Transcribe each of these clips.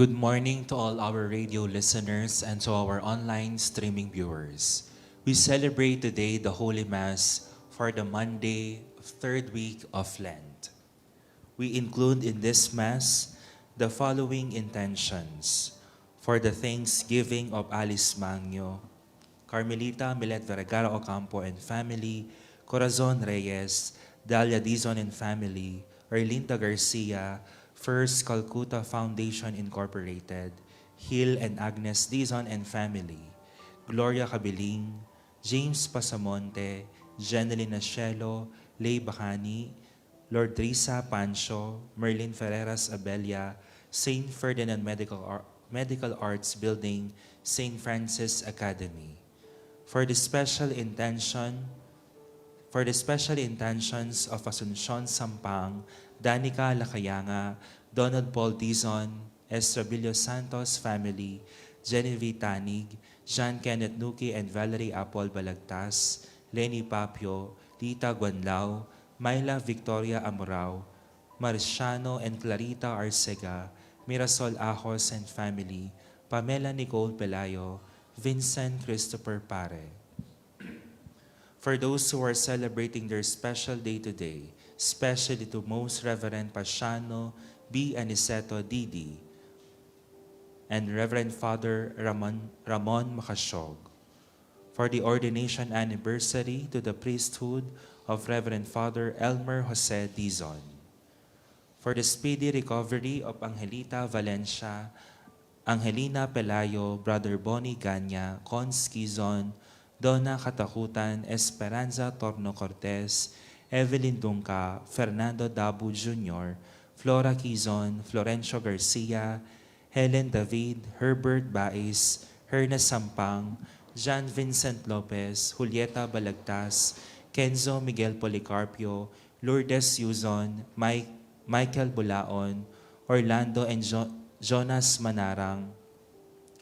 Good morning to all our radio listeners and to our online streaming viewers. We celebrate today the Holy Mass for the Monday of third week of Lent. We include in this Mass the following intentions: for the Thanksgiving of Alice Magno, Carmelita Milet Vergara Ocampo and family, Corazon Reyes, Dalia Dizon and family, Erlinda Garcia, First Calcutta Foundation Incorporated, Hill and Agnes Dizon and family, Gloria Cabiling, James Pasamonte, Jeneline Nascielo, Lay Bacani, Lord Risa Pancho, Merlin Ferreras Abelia, St. Ferdinand Medical Arts Building, St. Francis Academy. For the special intentions of Asuncion Sampang, Danica Lacayanga, Donald Paul Dizon, Estrabilio Santos family, Genevieve Tanig, Jean Kenneth Nuki and Valerie Apol Balagtas, Lenny Papio, Tita Guanlao, Myla Victoria Amorao, Marciano and Clarita Arcega, Mirasol Ajos and family, Pamela Nicole Pelayo, Vincent Christopher Pare. For those who are celebrating their special day today, especially to Most Reverend Pasiano B. Aniceto Didi and Reverend Father Ramon Macasyog. For the ordination anniversary to the priesthood of Reverend Father Elmer Jose Dizon. For the speedy recovery of Angelita Valencia, Angelina Pelayo, Brother Bonnie Ganya, Cons Quizon, Donna Katakutan, Esperanza Torno Cortez, Evelyn Dunca, Fernando Dabu Jr., Flora Quizon, Florencio Garcia, Helen David, Herbert Baez, Herna Sampang, John Vincent Lopez, Julieta Balagtas, Kenzo Miguel Policarpio, Lourdes Yuzon, Michael Bulaon, Orlando and Jonas Manarang,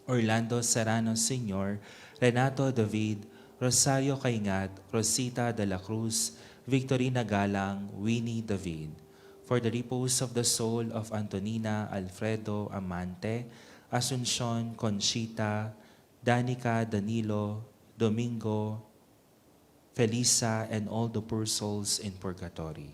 Orlando Serrano Sr., Renato David, Rosario Caingat, Rosita de la Cruz, Victorina Galang, Winnie David. For the repose of the soul of Antonina Alfredo Amante, Asuncion Conchita, Danica Danilo, Domingo, Felisa, and all the poor souls in purgatory.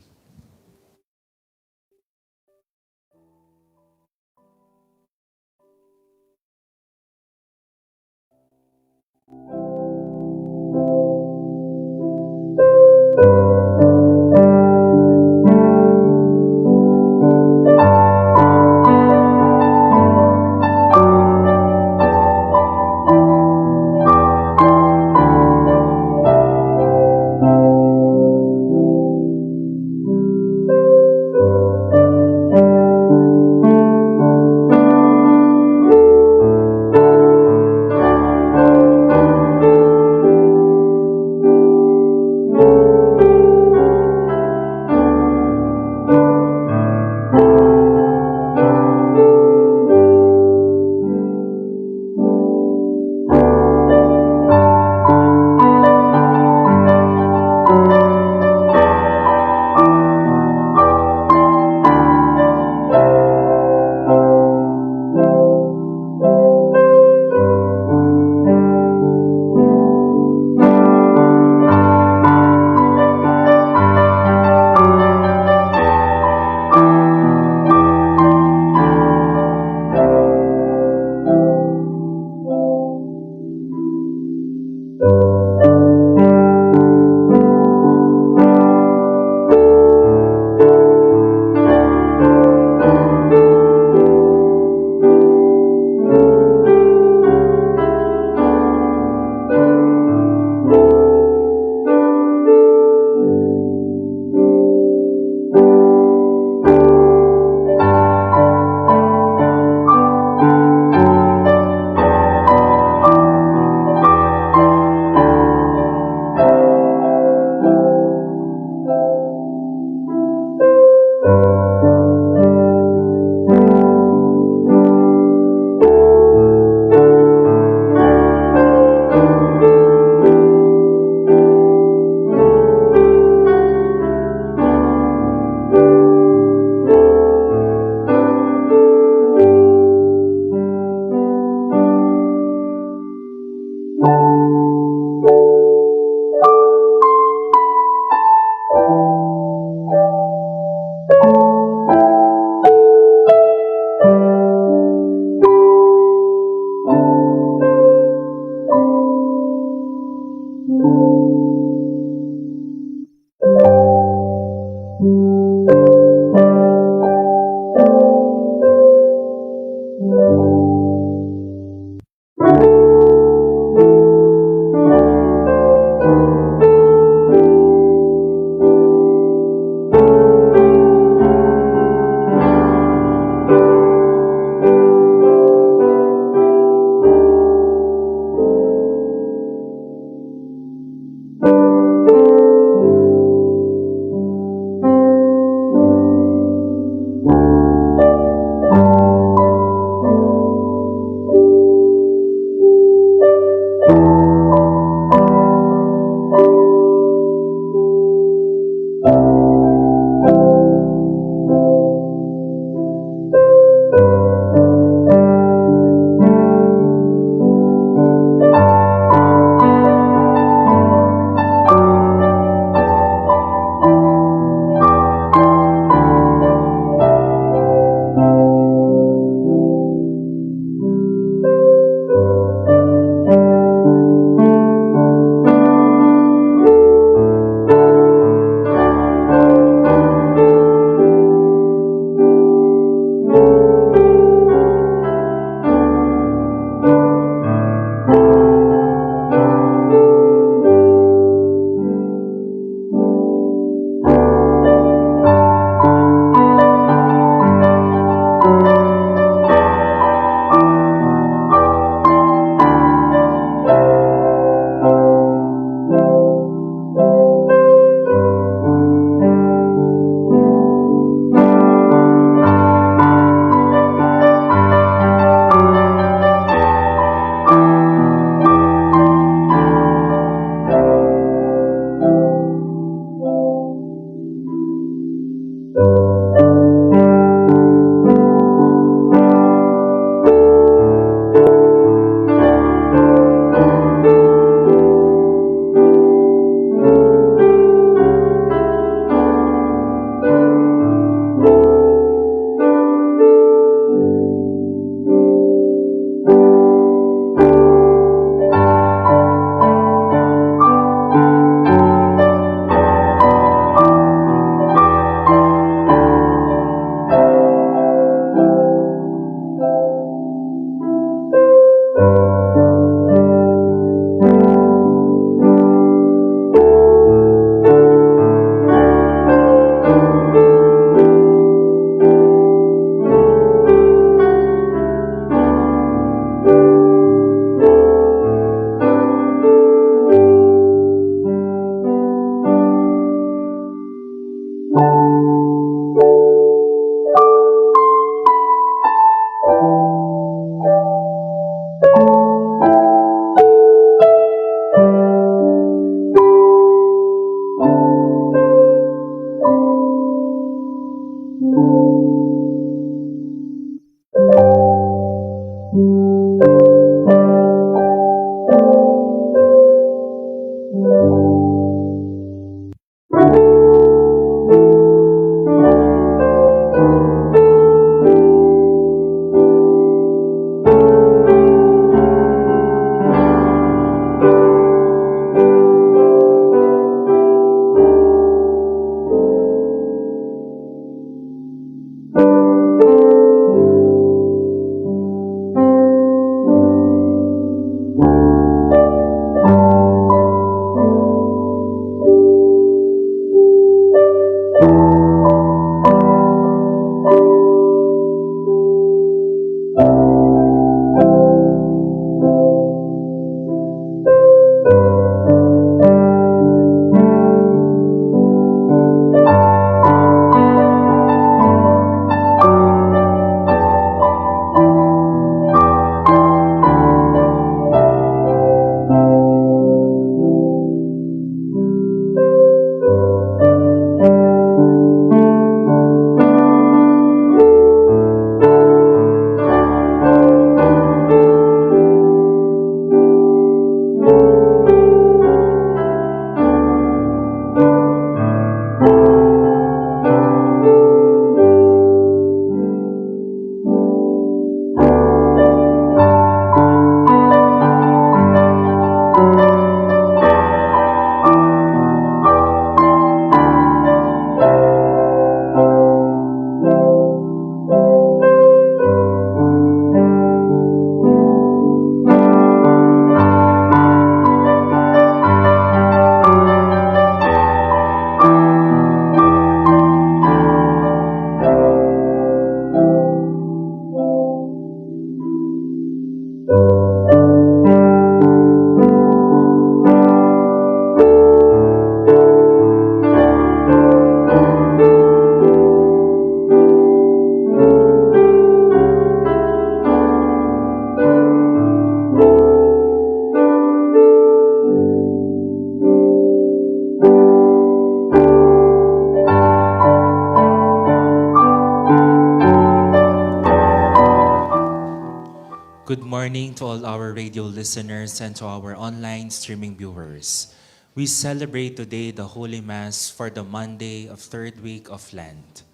Good morning to all our radio listeners and to our online streaming viewers. We celebrate today the Holy Mass for the Monday of third week of Lent.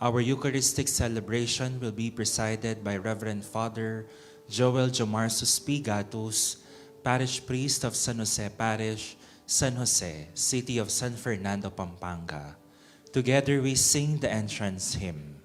Our Eucharistic celebration will be presided by Reverend Father Jowel Jomarsus P. Gatus, Parish Priest of San Jose Parish, San Jose, City of San Fernando, Pampanga. Together we sing the entrance hymn.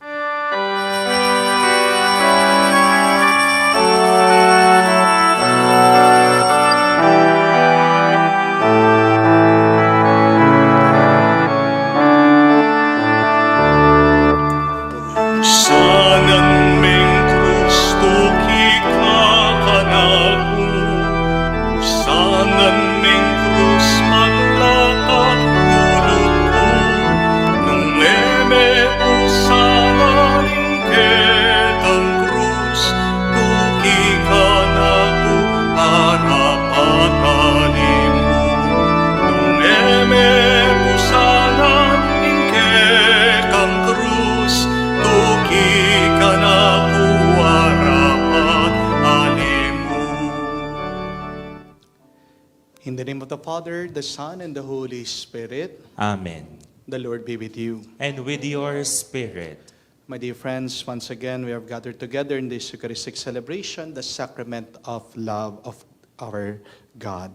In the name of the Father, the Son, and the Holy Spirit. Amen. The Lord be with you. And with your spirit. My dear friends, once again, we have gathered together in this Eucharistic celebration, the sacrament of love of our God.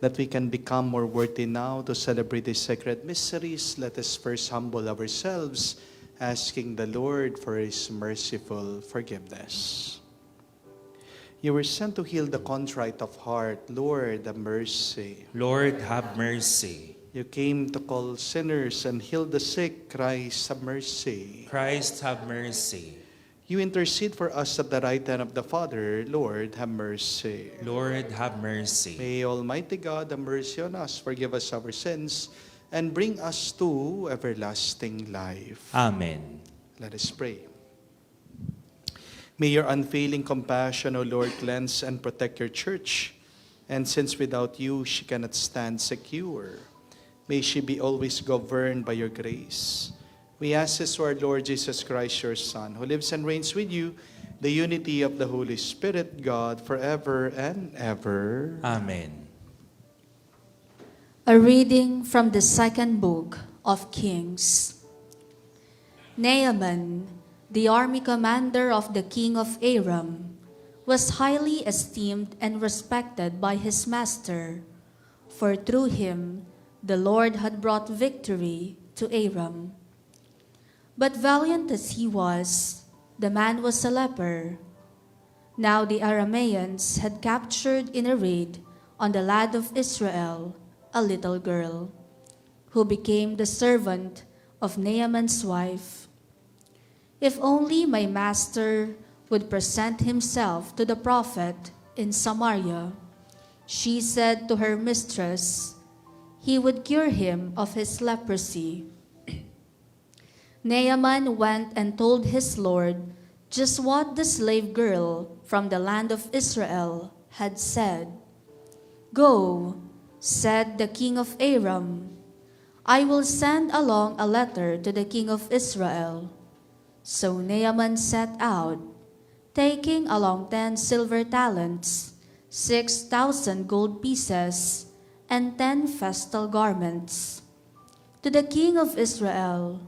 That we can become more worthy now to celebrate these sacred mysteries, let us first humble ourselves, asking the Lord for His merciful forgiveness. You were sent to heal the contrite of heart. Lord, have mercy. Lord, have mercy. You came to call sinners and heal the sick. Christ, have mercy. Christ, have mercy. You intercede for us at the right hand of the Father. Lord, have mercy. Lord, have mercy. May Almighty God have mercy on us, forgive us our sins, and bring us to everlasting life. Amen. Let us pray. May your unfailing compassion, O Lord, cleanse and protect your church. And since without you she cannot stand secure, may she be always governed by your grace. We ask this to our Lord Jesus Christ, your Son, who lives and reigns with you, the unity of the Holy Spirit, God, forever and ever. Amen. A reading from the second book of Kings. Naaman, the army commander of the king of Aram, was highly esteemed and respected by his master, for through him the Lord had brought victory to Aram. But valiant as he was, the man was a leper. Now the Arameans had captured in a raid on the land of Israel a little girl, who became the servant of Naaman's wife. If only my master would present himself to the prophet in Samaria, she said to her mistress, he would cure him of his leprosy. Naaman went and told his lord just what the slave girl from the land of Israel had said. Go, said the king of Aram, I will send along a letter to the king of Israel. So Naaman set out, taking along 10 silver talents, 6,000 gold pieces, and 10 festal garments. To the king of Israel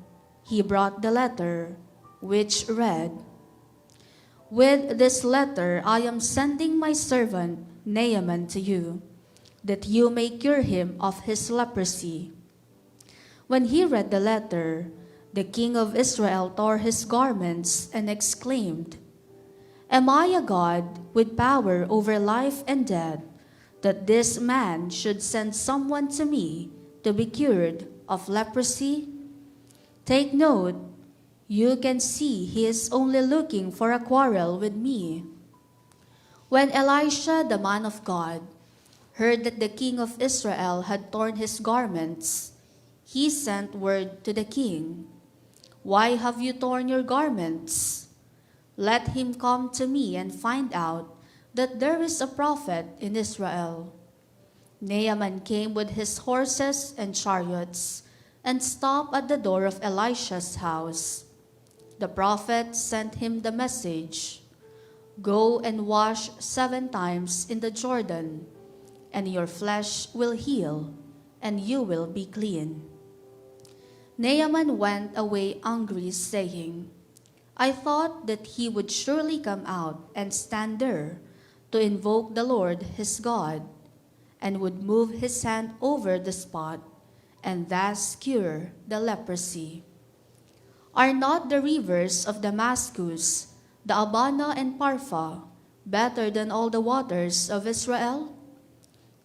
he brought the letter, which read, With this letter I am sending my servant Naaman to you, that you may cure him of his leprosy. When he read the letter, the king of Israel tore his garments and exclaimed, Am I a God with power over life and death, that this man should send someone to me to be cured of leprosy? Take note, you can see he is only looking for a quarrel with me. When Elisha, the man of God, heard that the king of Israel had torn his garments, he sent word to the king, Why have you torn your garments? Let him come to me and find out that there is a prophet in Israel. Naaman came with his horses and chariots and stopped at the door of Elisha's house. The prophet sent him the message, Go and wash 7 times in the Jordan, and your flesh will heal, and you will be clean." Naaman went away angry, saying, "I thought that he would surely come out and stand there to invoke the Lord his God, and would move his hand over the spot, and thus cure the leprosy. Are not the rivers of Damascus, the Abana and Parfa, better than all the waters of Israel?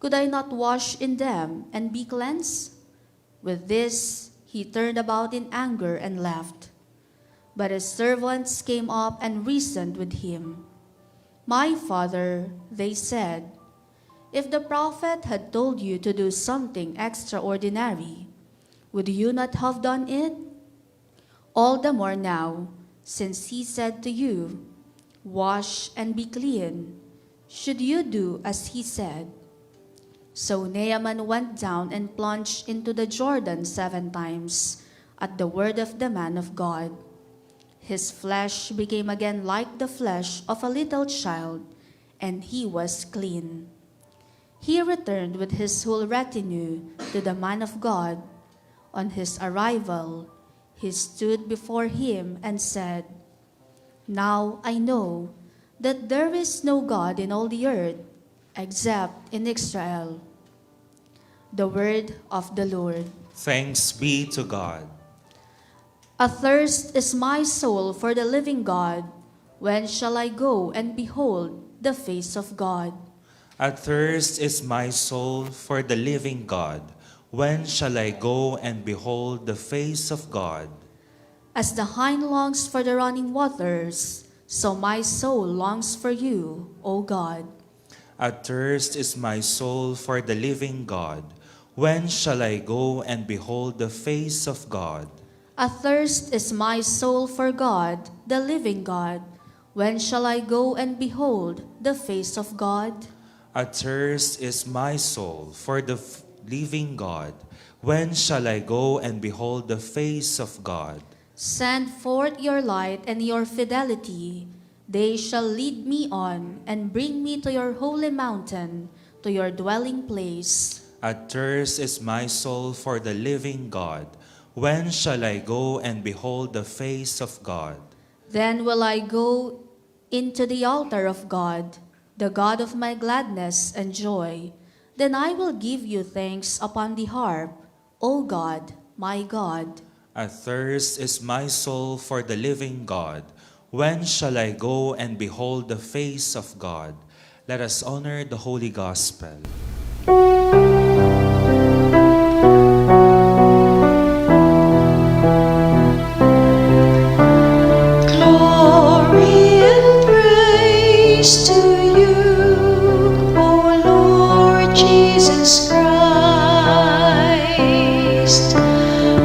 Could I not wash in them and be cleansed?" With this, he turned about in anger and left. But his servants came up and reasoned with him. "My father," they said, "if the prophet had told you to do something extraordinary, would you not have done it? All the more now, since he said to you, 'Wash and be clean,' should you do as he said?" So Naaman went down and plunged into the Jordan 7 times at the word of the man of God. His flesh became again like the flesh of a little child, and he was clean. He returned with his whole retinue to the man of God. On his arrival, he stood before him and said, "Now I know that there is no God in all the earth except in Israel." The word of the Lord. Thanks be to God. Athirst is my soul for the living God. When shall I go and behold the face of God? Athirst is my soul for the living God. When shall I go and behold the face of God? As the hind longs for the running waters, so my soul longs for you, O God. Athirst is my soul for the living God. When shall I go and behold the face of God? Athirst is my soul for God, the living God. When shall I go and behold the face of God? Athirst is my soul for the living God. When shall I go and behold the face of God? Send forth your light and your fidelity. They shall lead me on and bring me to your holy mountain, to your dwelling place. Athirst is my soul for the living God. When shall I go and behold the face of God? Then will I go into the altar of God, the God of my gladness and joy. Then I will give you thanks upon the harp, O God, my God. Athirst is my soul for the living God. When shall I go and behold the face of God? Let us honor the Holy Gospel. Glory and praise to you, O Lord Jesus Christ.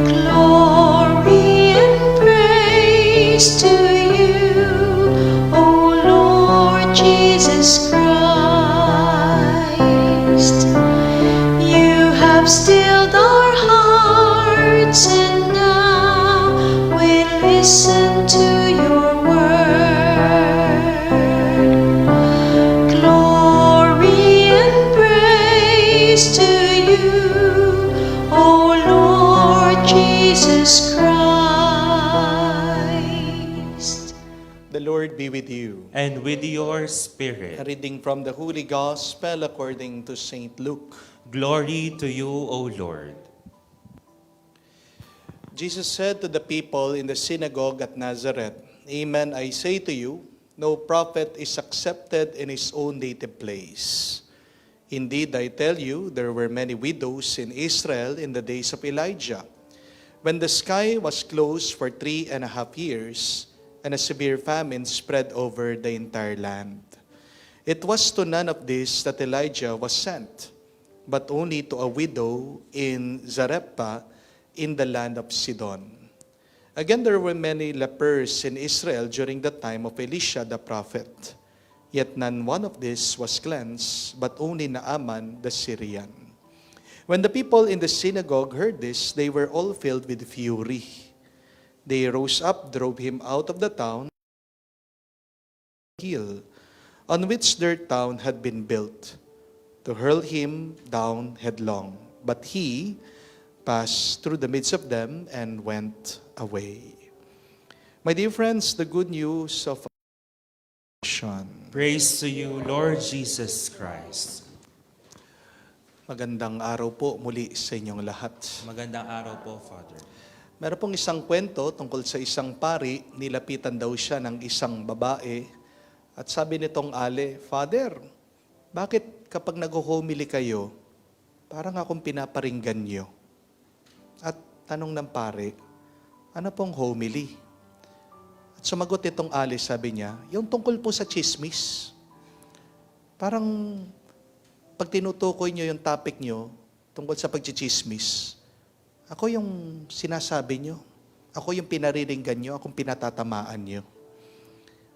Glory and praise to you, O Lord Jesus Christ. You have stilled our hearts, and now we listen to your word. Glory and praise to you, O Lord Jesus Christ. The Lord be with you. And with your A spirit. reading from the Holy Gospel according to St. Luke. Glory to you, O Lord. Jesus said to the people in the synagogue at Nazareth, "Amen, I say to you, no prophet is accepted in his own native place. Indeed, I tell you, there were many widows in Israel in the days of Elijah, when the sky was closed for 3.5 years, and a severe famine spread over the entire land. It was to none of this that Elijah was sent, but only to a widow in Zarephath in the land of Sidon. Again, there were many lepers in Israel during the time of Elisha the prophet. Yet none one of these was cleansed, but only Naaman the Syrian. When the people in the synagogue heard this, they were all filled with fury. They rose up, drove him out of the town, hill, on which their town had been built, to hurl him down headlong. But he passed through the midst of them and went away. My dear friends, the good news of salvation. Praise to you, Lord Jesus Christ. Magandang araw po muli sa inyong lahat. Magandang araw po, Father. Meron pong isang kwento tungkol sa isang pari, nilapitan daw siya ng isang babae. At sabi nitong ale, Father, bakit kapag nag-homily kayo, parang akong pinaparinggan nyo? At tanong ng pari, ano pong homily? At sumagot itong ale, sabi niya, yung tungkol po sa chismis. Parang pag tinutukoy nyo yung topic nyo tungkol sa pagchichismis, ako yung sinasabi nyo. Ako yung pinariringgan nyo, akong pinatatamaan nyo.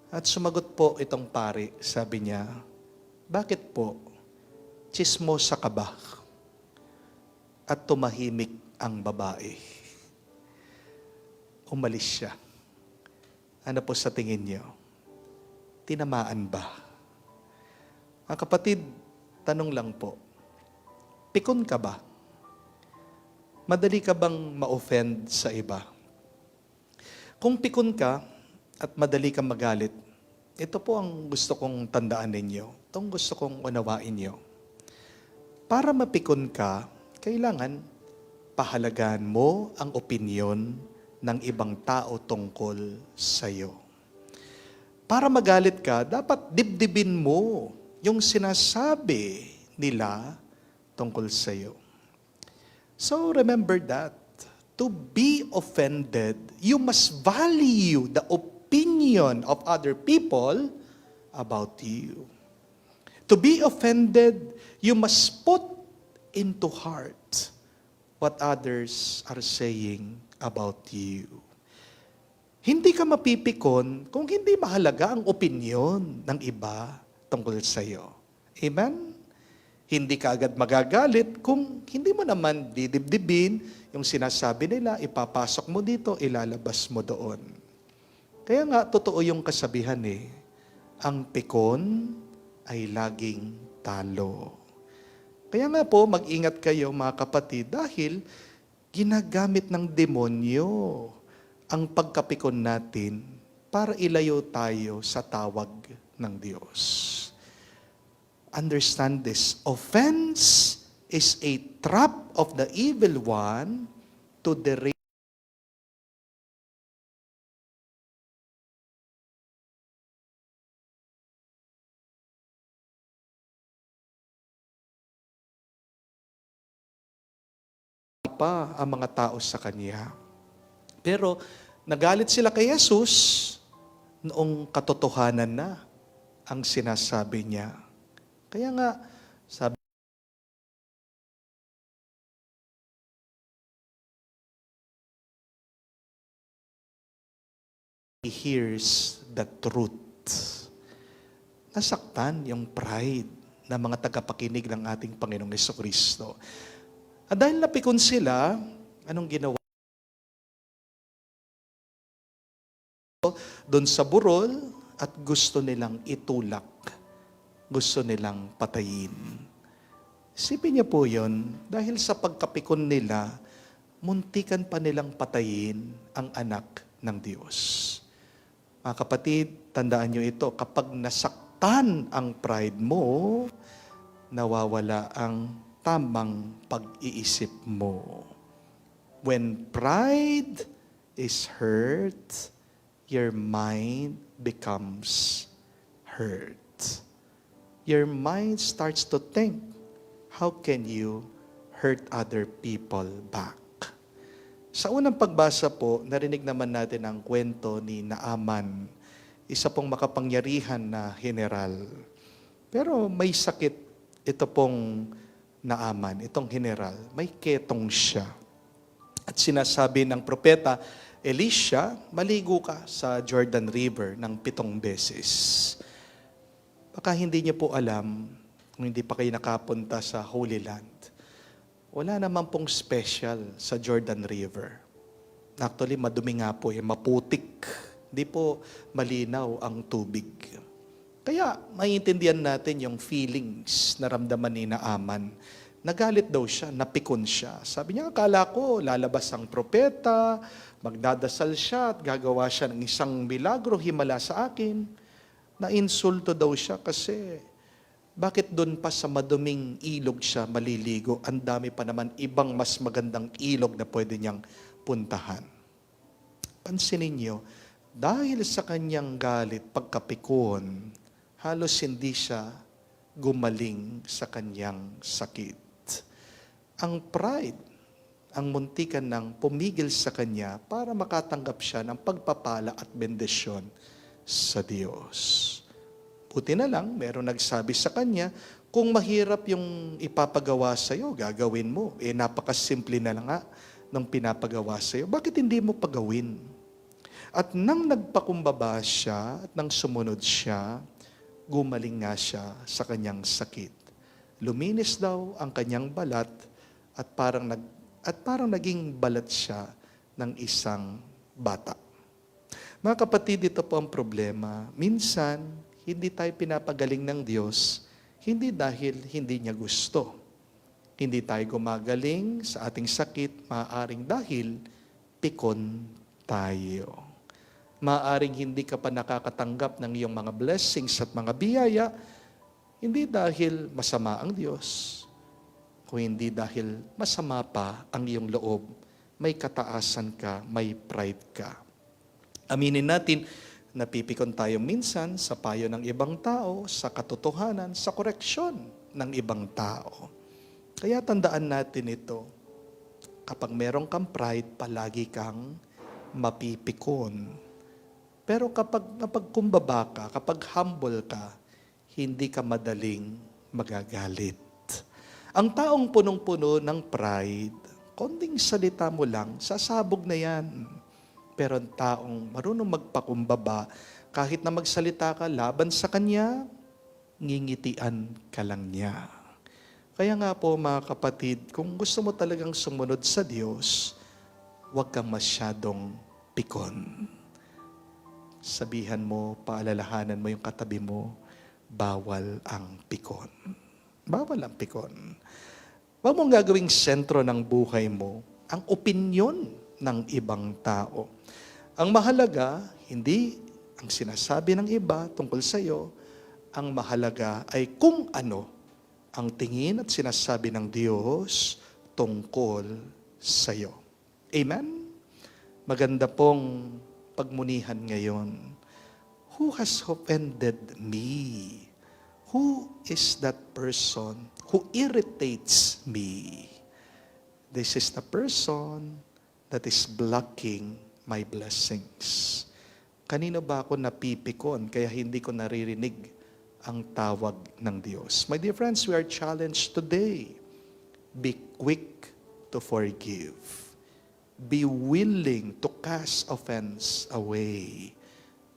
At sumagot po itong pari, sabi niya, bakit po? Chismosa ka ba? At tumahimik ang babae. Umalis siya. Ano po sa tingin niyo? Tinamaan ba? Mga kapatid, tanong lang po, pikon ka ba? Madali ka bang ma-offend sa iba? Kung pikon ka at madali kang magalit, ito po ang gusto kong tandaan ninyo. Itong gusto kong unawain niyo. Para mapikon ka, kailangan pahalagaan mo ang opinyon ng ibang tao tungkol sa iyo. Para magalit ka, dapat dibdibin mo yung sinasabi nila tungkol sa iyo. So remember that. To be offended, you must value the opinion of other people about you. To be offended, you must put into heart what others are saying about you. Hindi ka mapipikon kung hindi mahalaga ang opinyon ng iba tungkol sa iyo. Amen? Hindi ka agad magagalit kung hindi mo naman didibdibin yung sinasabi nila, ipapasok mo dito, ilalabas mo doon. Kaya nga, totoo yung kasabihan ang pikon ay laging talo. Kaya nga po, mag-ingat kayo mga kapatid dahil ginagamit ng demonyo ang pagkapikon natin para ilayo tayo sa tawag ng Diyos. Understand this. Offense is a trap of the evil one to derail pa ang mga tao sa Kanya. Pero nagalit sila kay Jesus noong katotohanan na ang sinasabi Niya. Kaya nga, sabi He hears the truth. Nasaktan yung pride ng mga tagapakinig ng ating Panginoong Jesucristo. At dahil napikon sila, anong ginawa? Doon sa burol at gusto nilang itulak. Gusto nilang patayin. Isipin niyo po yun, dahil sa pagkapikon nila, muntikan pa nilang patayin ang anak ng Diyos. Mga kapatid, tandaan niyo ito, kapag nasaktan ang pride mo, nawawala ang tamang pag-iisip mo. When pride is hurt, your mind becomes hurt. Your mind starts to think, how can you hurt other people back? Sa unang pagbasa po, narinig naman natin ang kwento ni Naaman, isa pong makapangyarihan na general. Pero may sakit ito pong Naaman, itong general, may ketong siya. At sinasabi ng propeta, Elisha, maligo ka sa Jordan River ng 7 beses. Baka hindi niyo po alam, kung hindi pa kayo nakapunta sa Holy Land, wala naman pong special sa Jordan River. Actually, madumi nga po, maputik. Hindi po malinaw ang tubig. Kaya maiintindihan natin yung feelings na ramdaman ni Naaman. Nagalit daw siya, napikon siya. Sabi niya, akala ko lalabas ang propeta, magdadasal siya at gagawa siya ng isang milagro himala sa akin. Nainsulto daw siya kasi bakit doon pa sa maduming ilog siya maliligo? Ang dami pa naman ibang mas magandang ilog na pwede niyang puntahan. Pansinin niyo, dahil sa kanyang galit, pagkapikon, halos hindi siya gumaling sa kanyang sakit. Ang pride, ang muntikan ng pumigil sa kanya para makatanggap siya ng pagpapala at bendisyon sa Diyos. Buti na lang, meron nagsabi sa kanya, kung mahirap yung ipapagawa sa iyo, gagawin mo. Napakasimple na lang nga ng pinapagawa sa iyo. Bakit hindi mo pagawin? At nang nagpakumbaba siya at nang sumunod siya, gumaling nga siya sa kanyang sakit. Luminis daw ang kanyang balat at parang naging balat siya ng isang bata. Mga kapatid, ito po ang problema. Minsan, hindi tayo pinapagaling ng Diyos, hindi dahil hindi niya gusto. Hindi tayo gumagaling sa ating sakit, maaaring dahil pikon tayo. Maaaring hindi ka pa nakakatanggap ng iyong mga blessings at mga biyaya, hindi dahil masama ang Diyos, kung hindi dahil masama pa ang iyong loob, may kataasan ka, may pride ka. Aminin natin, napipikon tayo minsan sa payo ng ibang tao, sa katotohanan, sa koreksyon ng ibang tao. Kaya tandaan natin ito, kapag meron kang pride, palagi kang mapipikon. Pero kapag napagkumbaba ka, kapag humble ka, hindi ka madaling magagalit. Ang taong punong-puno ng pride, konting salita mo lang, sasabog na yan. Pero ang taong marunong magpakumbaba, kahit na magsalita ka laban sa kanya, ngingitian ka lang niya. Kaya nga po mga kapatid, kung gusto mo talagang sumunod sa Diyos, huwag kang masyadong pikon. Sabihan mo, paalalahanan mo yung katabi mo, bawal ang pikon. Bawal ang pikon. Huwag mong gagawing sentro ng buhay mo ang opinyon ng ibang tao. Ang mahalaga, hindi ang sinasabi ng iba tungkol sa iyo, ang mahalaga ay kung ano ang tingin at sinasabi ng Diyos tungkol sa iyo. Amen? Maganda pong pagmunihan ngayon. Who has offended me? Who is that person who irritates me? This is the person that is blocking my blessings. Kanino ba ako napipikon kaya hindi ko naririnig ang tawag ng Diyos? My dear friends, we are challenged today. Be quick to forgive. Be willing to cast offense away.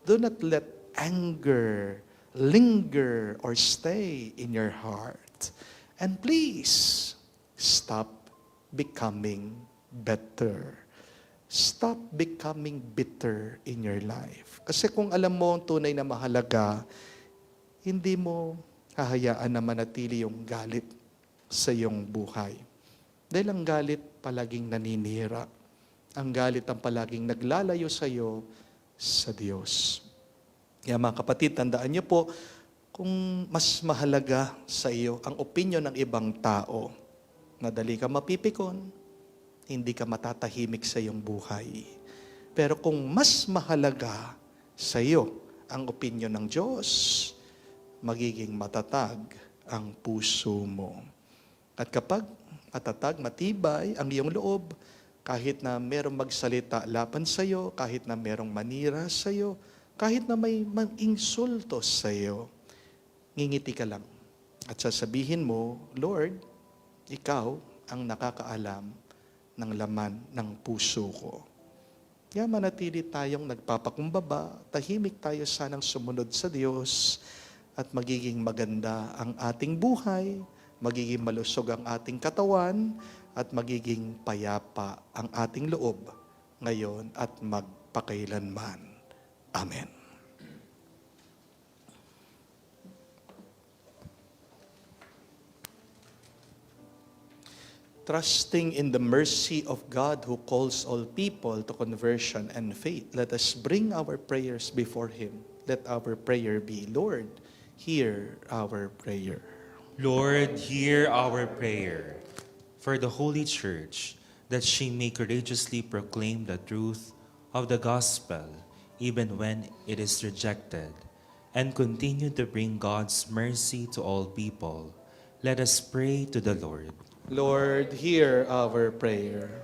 Do not let anger linger or stay in your heart. And please, stop becoming better. Stop becoming bitter in your life. Kasi kung alam mo ang tunay na mahalaga, hindi mo hahayaan na manatili yung galit sa iyong buhay. Dahil ang galit palaging naninira. Ang galit ang palaging naglalayo sa iyo sa Diyos. Kaya mga kapatid, tandaan niyo po, kung mas mahalaga sa iyo ang opinyon ng ibang tao, madali ka mapipikon, hindi ka matatahimik sa iyong buhay. Pero kung mas mahalaga sa iyo ang opinyon ng Diyos, magiging matatag ang puso mo. At kapag matatag, matibay ang iyong loob, kahit na merong magsalita laban sa iyo, kahit na merong manira sa iyo, kahit na may mag-insulto sa iyo, ngingiti ka lang. At sasabihin mo, Lord, ikaw ang nakakaalam ng laman ng puso ko. Kaya manatili tayong nagpapakumbaba, tahimik tayo sanang sumunod sa Diyos, at magiging maganda ang ating buhay, magiging malusog ang ating katawan, at magiging payapa ang ating loob ngayon at magpakailanman. Amen. trusting in the mercy of God who calls all people to conversion and faith, let us bring our prayers before Him. Let our prayer be, Lord, hear our prayer. Lord, hear our prayer for the Holy Church, that she may courageously proclaim the truth of the gospel, even when it is rejected, and continue to bring God's mercy to all people. Let us pray to the Lord. Lord, hear our prayer.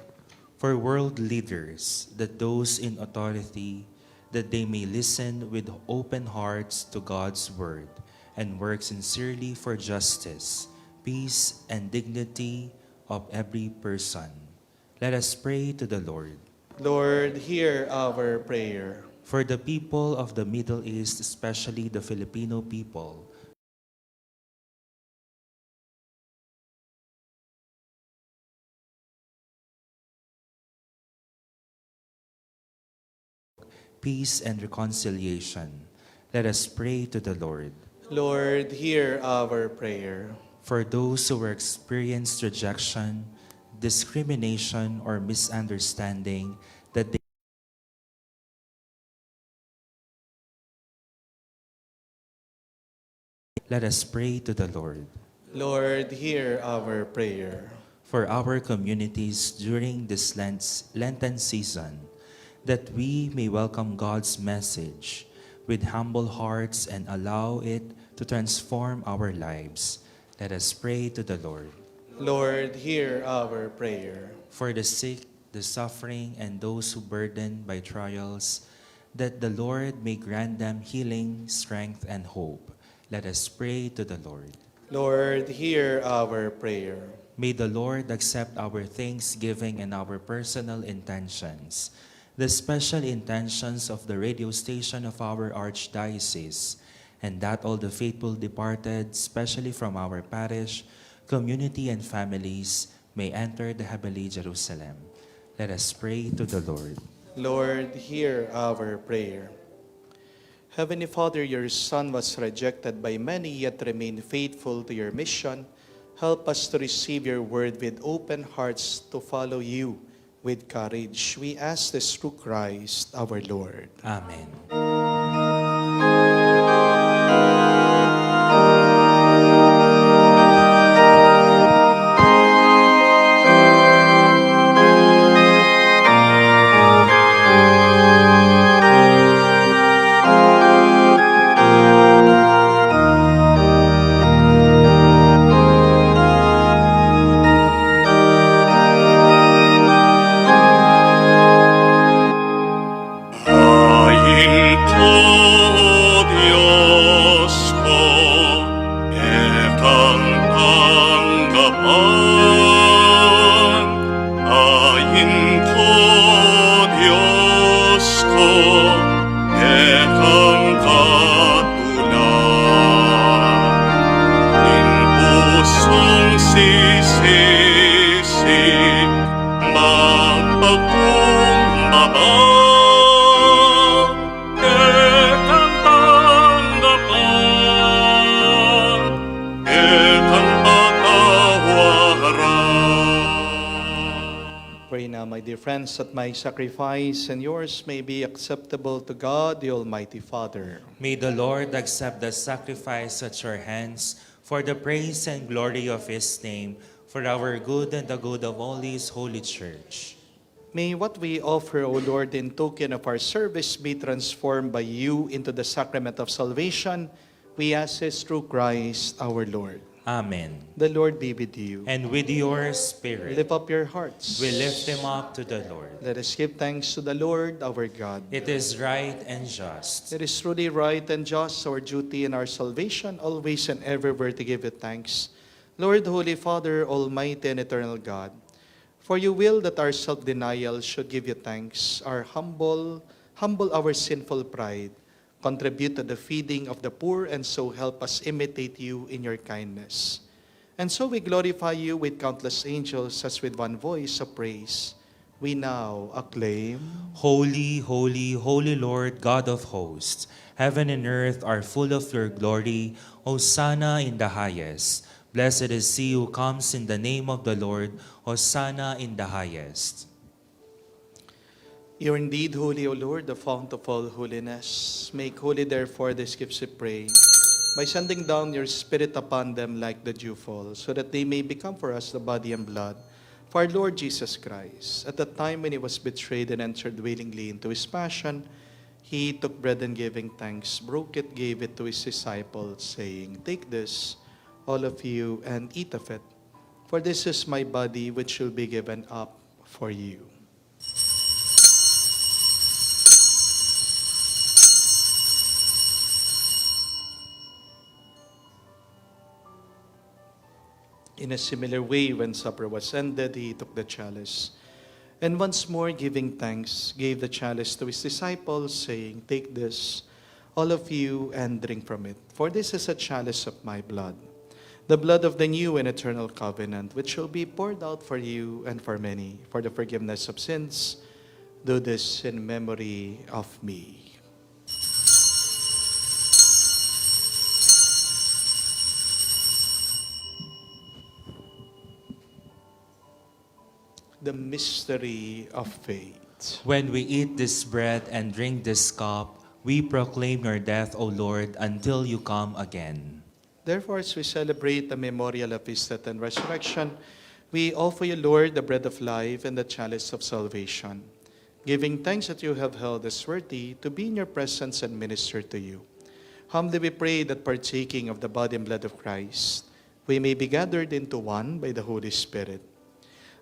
For world leaders, that those in authority, that they may listen with open hearts to God's word and work sincerely for justice, peace, and dignity of every person. Let us pray to the Lord. Lord, hear our prayer. For the people of the Middle East, especially the Filipino people, peace and reconciliation. Let us pray to the Lord. Lord, hear our prayer. For those who experienced rejection, discrimination, or misunderstanding, that they let us pray to the Lord. Lord, hear our prayer. For our communities during this Lenten season, that we may welcome God's message with humble hearts and allow it to transform our lives. Let us pray to the Lord. Lord, hear our prayer. For the sick, the suffering, and those who burdened by trials, that the Lord may grant them healing, strength, and hope. Let us pray to the Lord. Lord, hear our prayer. May the Lord accept our thanksgiving and our personal intentions, the special intentions of the radio station of our Archdiocese, and that all the faithful departed, especially from our parish, community, and families, may enter the heavenly Jerusalem. Let us pray to the Lord. Lord, hear our prayer. Heavenly Father, your Son was rejected by many, yet remained faithful to your mission. Help us to receive your word with open hearts, to follow you with courage. We ask this through Christ our Lord. Amen. Pray now, my dear friends, that my sacrifice and yours may be acceptable to God, the Almighty Father. May the Lord accept the sacrifice at your hands for the praise and glory of his name, for our good and the good of all his holy church. May what we offer, O Lord, in token of our service be transformed by you into the sacrament of salvation. We ask this through Christ our Lord. Amen. The Lord be with you. And with your spirit, Lift up your hearts. we lift them up to the Lord. Let us give thanks to the Lord our God. It is right and just. It is truly right and just, our duty and our salvation, always and everywhere to give it thanks. Lord, Holy Father, Almighty and Eternal God, for you will that our self-denial should give you thanks, humble our sinful pride, contribute to the feeding of the poor, and so help us imitate you in your kindness. And so we glorify you with countless angels, as with one voice of praise, we now acclaim, Holy, holy, holy Lord, God of hosts, heaven and earth are full of your glory. Hosanna in the highest. Blessed is he who comes in the name of the Lord. Hosanna in the highest. You are indeed holy, O Lord, the fount of all holiness. Make holy, therefore, these gifts, we pray, by sending down your Spirit upon them like the dewfall, so that they may become for us the body and blood for our Lord Jesus Christ. At the time when he was betrayed and entered willingly into his passion, he took bread and giving thanks, broke it, gave it to his disciples, saying, "Take this, all of you, and eat of it, for this is my body which will be given up for you." In a similar way, when supper was ended, he took the chalice, and once more giving thanks, gave the chalice to his disciples, saying, "Take this, all of you, and drink from it, for this is a chalice of my blood, the blood of the new and eternal covenant, which will be poured out for you and for many, for the forgiveness of sins. Do this in memory of me." The mystery of faith. When we eat this bread and drink this cup, we proclaim your death, O Lord, until you come again. Therefore, as we celebrate the memorial of his death and resurrection, we offer you, Lord, the bread of life and the chalice of salvation, giving thanks that you have held us worthy to be in your presence and minister to you. Humbly we pray that partaking of the body and blood of Christ, we may be gathered into one by the Holy Spirit.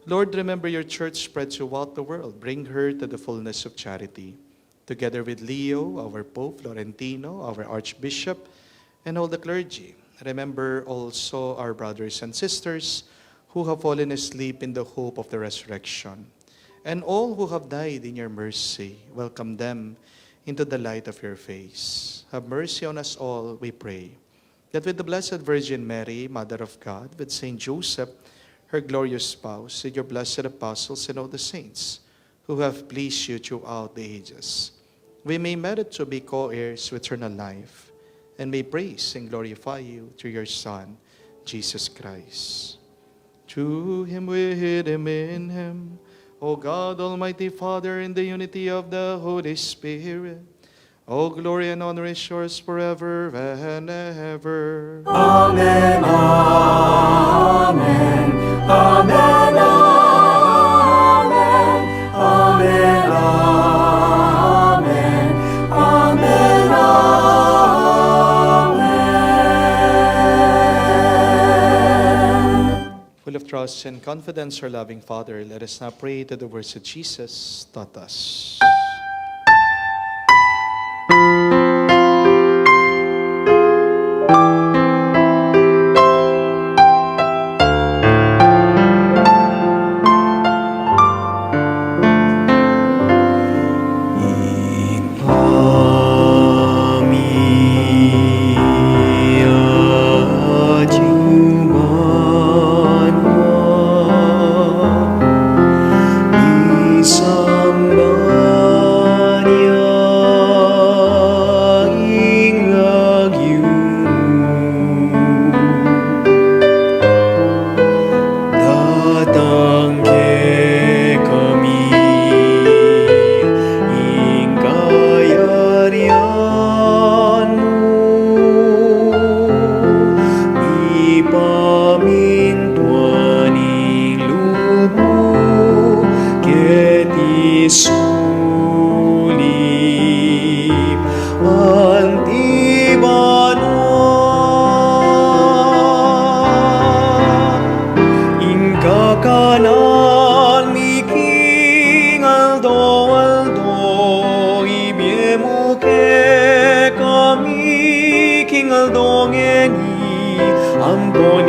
Lord, remember your church spread throughout the world. Bring her to the fullness of charity. Together with Leo, our Pope, Florentino, our Archbishop, and all the clergy. Remember also our brothers and sisters who have fallen asleep in the hope of the resurrection, and all who have died in your mercy. Welcome them into the light of your face. Have mercy on us all, we pray, that with the Blessed Virgin Mary, Mother of God, with Saint Joseph, her glorious spouse, with your blessed apostles and all the saints who have pleased you throughout the ages, we may merit to be co-heirs with eternal life, and may praise and glorify you through your Son, Jesus Christ. Through him, with him, in him, O God, Almighty Father, in the unity of the Holy Spirit, all glory and honor is yours forever and ever. Amen, amen, amen, amen, amen, amen, amen. Full of trust and confidence, our loving Father, let us now pray to the words that Jesus taught us.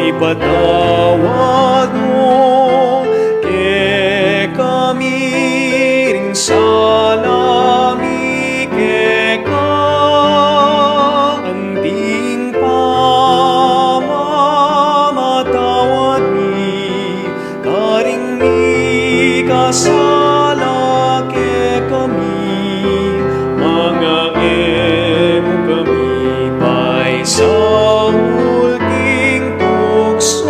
Ipatawad mo ke kami ring salami ke ka anting pamamatawad mi karing mi kasala ke kami mga emo kami pay sa ulting tukso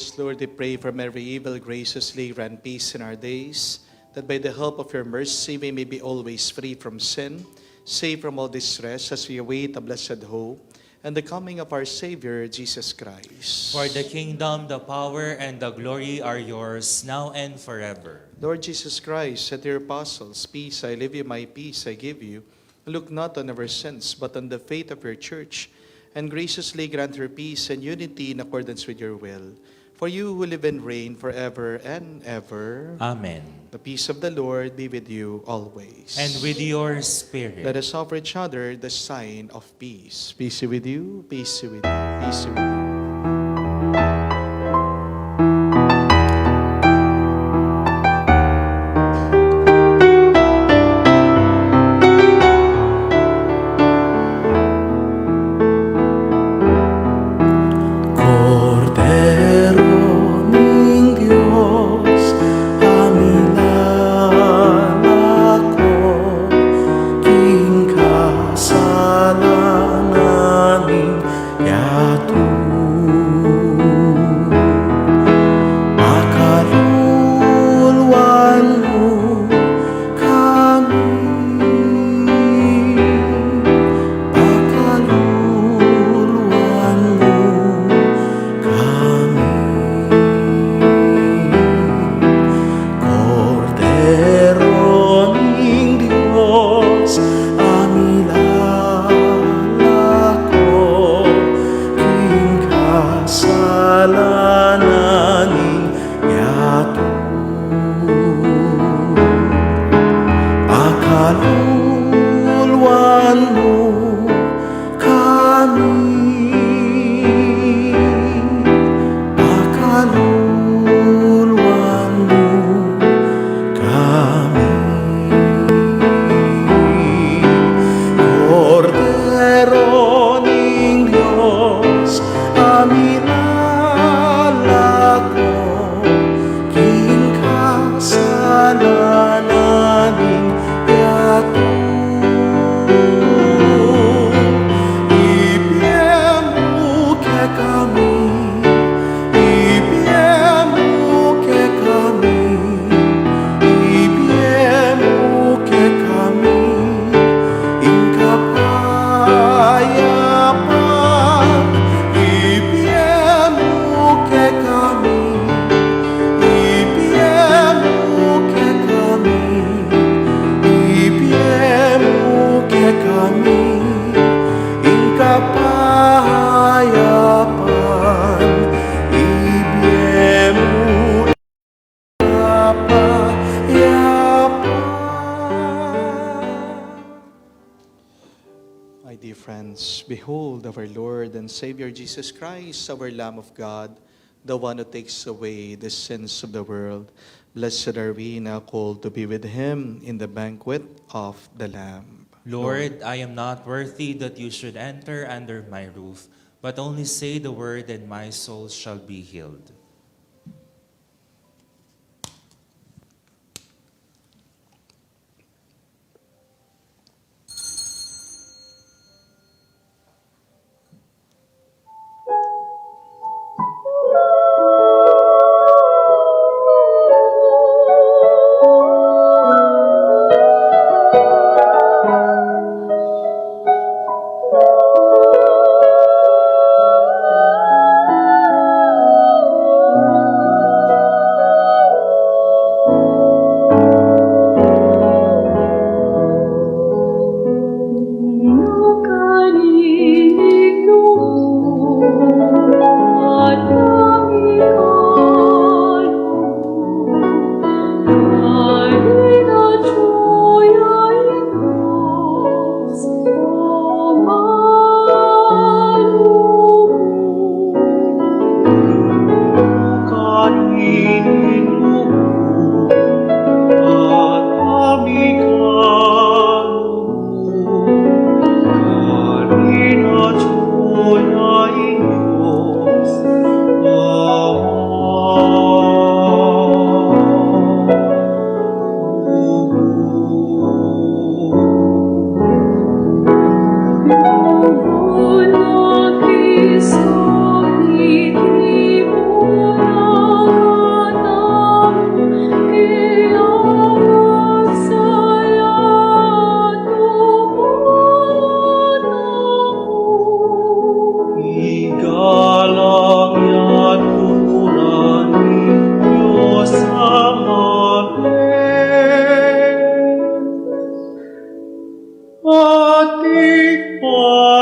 us, Lord, we pray from every evil, graciously grant peace in our days, that by the help of your mercy we may be always free from sin, safe from all distress as we await a blessed hope, and the coming of our Savior, Jesus Christ. For the kingdom, the power, and the glory are yours, now and forever. Lord Jesus Christ, said to your apostles, peace I leave you, my peace I give you. Look not on our sins, but on the faith of your church, and graciously grant her peace and unity in accordance with your will. For you who live and reign forever and ever. Amen. The peace of the Lord be with you always. And with your spirit. Let us offer each other the sign of peace. Peace be with you, peace be with you, peace be with you. Behold our Lord and Savior Jesus Christ, our Lamb of God, the one who takes away the sins of the world. Blessed are we now called to be with him in the banquet of the Lamb. Lord, I am not worthy that you should enter under my roof, but only say the word and my soul shall be healed.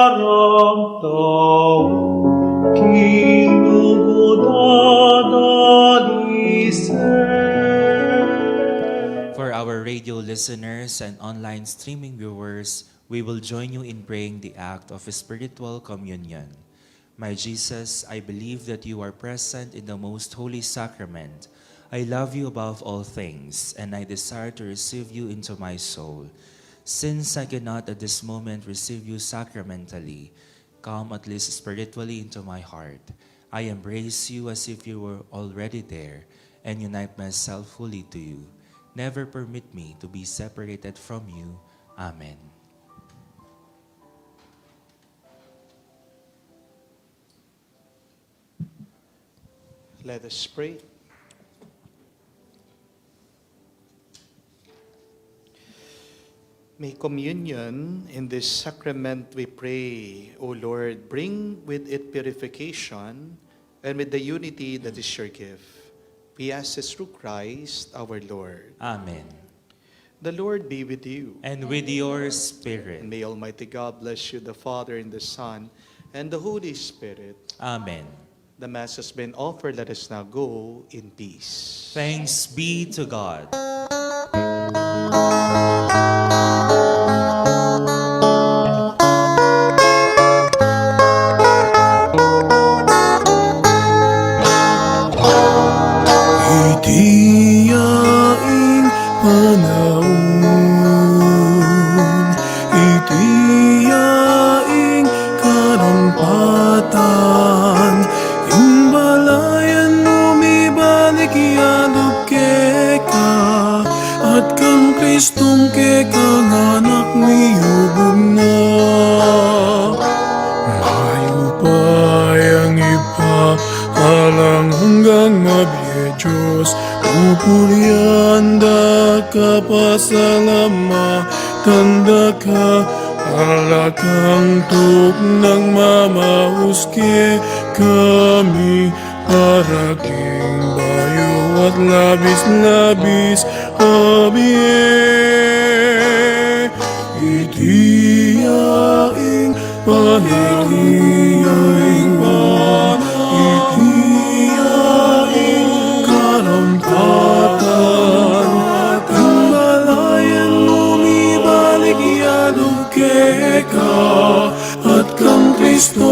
parang tao, kinugudadalisay. For our radio listeners and online streaming viewers, we will join you in praying the act of spiritual communion. My Jesus, I believe that you are present in the most holy sacrament. I love you above all things, and I desire to receive you into my soul. Since I cannot at this moment receive you sacramentally, come at least spiritually into my heart. I embrace you as if you were already there, and unite myself fully to you. Never permit me to be separated from you. Amen. Let us pray. May communion in this sacrament, we pray, O Lord, bring with it purification and with the unity that is your gift. We ask this through Christ our Lord. Amen. The Lord be with you. And with your spirit. And may Almighty God bless you, the Father and the Son, and the Holy Spirit. Amen. The Mass has been offered. Let us now go in peace. Thanks be to God. Itiyaing panahon, itiyaing karampatan, imbalayan lumibalik yadog keka, at kang Kristong kekang anak niyubog na. Mayo pa ang iba, alang hanggang mabiyejos, Pupurianda ka pasalamatan da ka, alakang tuk ng mamahuske kami, paraking bayo at labis-labis abie. Itiyaing panahon, itiyaing karampatan, imbalayan lumibalik yadog keka, at kang Kristo